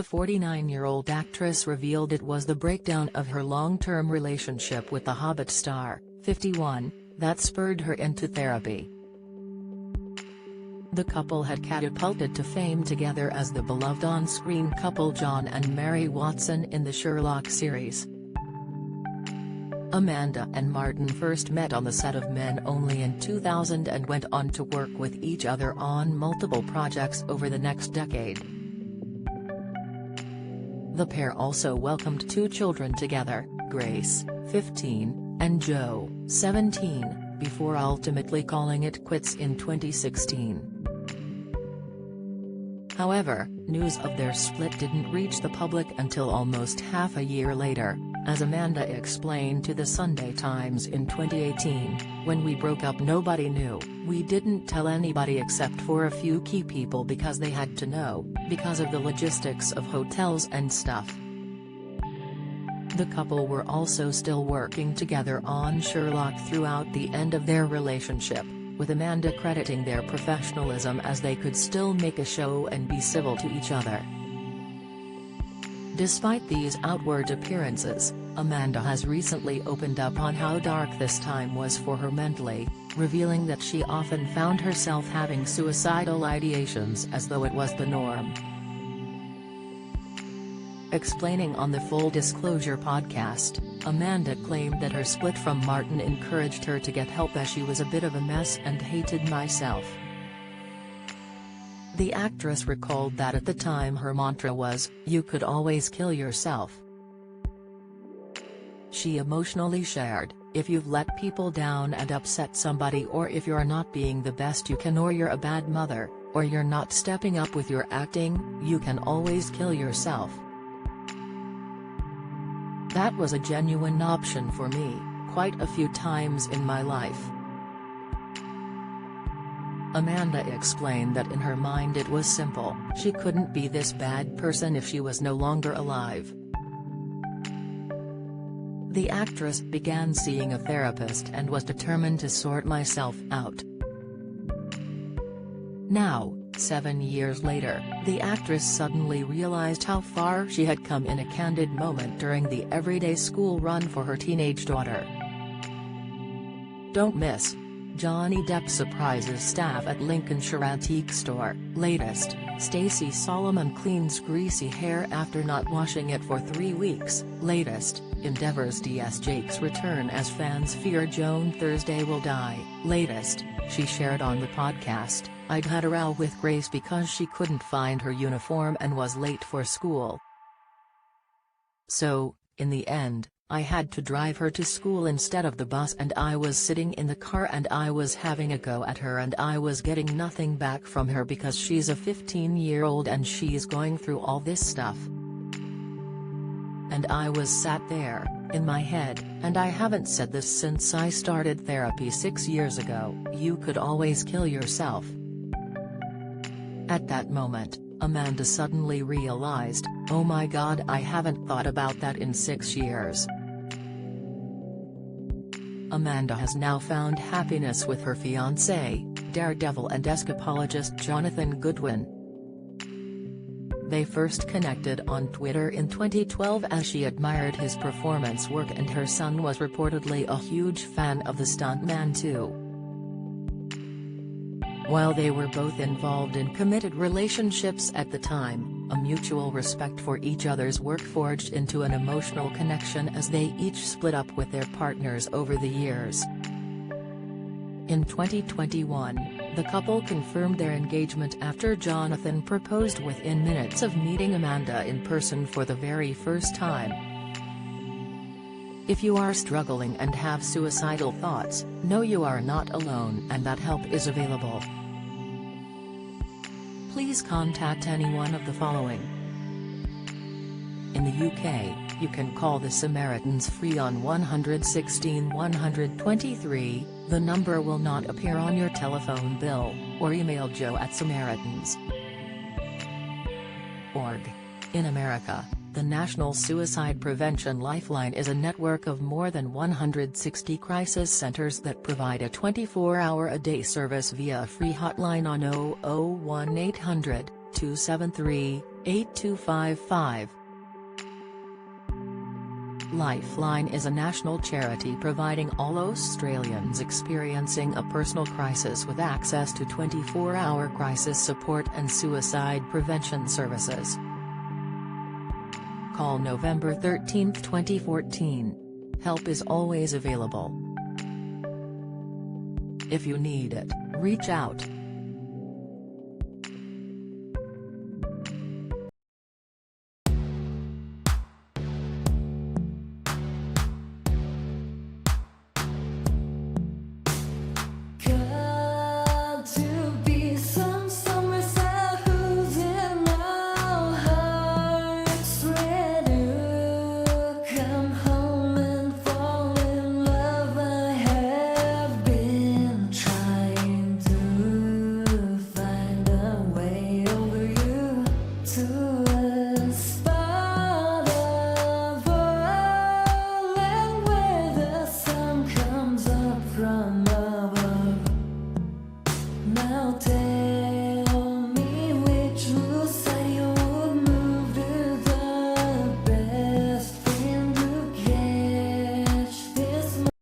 The 49-year-old actress revealed it was the breakdown of her long-term relationship with The Hobbit star, 51, that spurred her into therapy. The couple had catapulted to fame together as the beloved on-screen couple John and Mary Watson in the Sherlock series. Amanda and Martin first met on the set of Men Only in 2000 and went on to work with each other on multiple projects over the next decade. The pair also welcomed 2 children together, Grace, 15, and Joe, 17, before ultimately calling it quits in 2016. However, news of their split didn't reach the public until almost half a year later, as Amanda explained to the Sunday Times in 2018, "When we broke up nobody knew, we didn't tell anybody except for a few key people because they had to know, because of the logistics of hotels and stuff." The couple were also still working together on Sherlock throughout the end of their relationship, with Amanda crediting their professionalism as they could still make a show and be civil to each other. Despite these outward appearances, Amanda has recently opened up on how dark this time was for her mentally, revealing that she often found herself having suicidal ideations as though it was the norm. Explaining on the Full Disclosure podcast, Amanda claimed that her split from Martin encouraged her to get help as she was a bit of a mess and hated myself. The actress recalled that at the time her mantra was, "You could always kill yourself." She emotionally shared, "If you've let people down and upset somebody, or if you're not being the best you can, or you're a bad mother, or you're not stepping up with your acting, you can always kill yourself. That was a genuine option for me, quite a few times in my life." Amanda explained that in her mind it was simple: she couldn't be this bad person if she was no longer alive. The actress began seeing a therapist and was determined to sort myself out. Now, 7 years later, the actress suddenly realized how far she had come in a candid moment during the everyday school run for her teenage daughter. Don't miss: Johnny Depp surprises staff at Lincolnshire antique store. Latest: Stacey Solomon cleans greasy hair after not washing it for 3 weeks. Latest: Endeavour's DS Jake's return as fans fear Joan Thursday will die. Latest: she shared on the podcast, "I'd had a row with Grace because she couldn't find her uniform and was late for school. So, in the end, I had to drive her to school instead of the bus, and I was sitting in the car and I was having a go at her and I was getting nothing back from her because she's a 15-year-old and she's going through all this stuff. And I was sat there, in my head, and I haven't said this since I started therapy 6 years ago, you could always kill yourself." At that moment, Amanda suddenly realized, "Oh my God, I haven't thought about that in 6 years." Amanda has now found happiness with her fiancé, daredevil and escapologist Jonathan Goodwin. They first connected on Twitter in 2012 as she admired his performance work, and her son was reportedly a huge fan of the stuntman too. While they were both involved in committed relationships at the time, a mutual respect for each other's work forged into an emotional connection as they each split up with their partners over the years. In 2021, the couple confirmed their engagement after Jonathan proposed within minutes of meeting Amanda in person for the very first time. If you are struggling and have suicidal thoughts, know you are not alone and that help is available. Please contact any one of the following. In the UK, you can call the Samaritans free on 116 123, the number will not appear on your telephone bill, or email joe@samaritans.org. In America, the National Suicide Prevention Lifeline is a network of more than 160 crisis centers that provide a 24-hour-a-day service via a free hotline on 001-800-273 8255. Lifeline is a national charity providing all Australians experiencing a personal crisis with access to 24-hour crisis support and suicide prevention services. Call November 13, 2014. Help is always available. If you need it, reach out.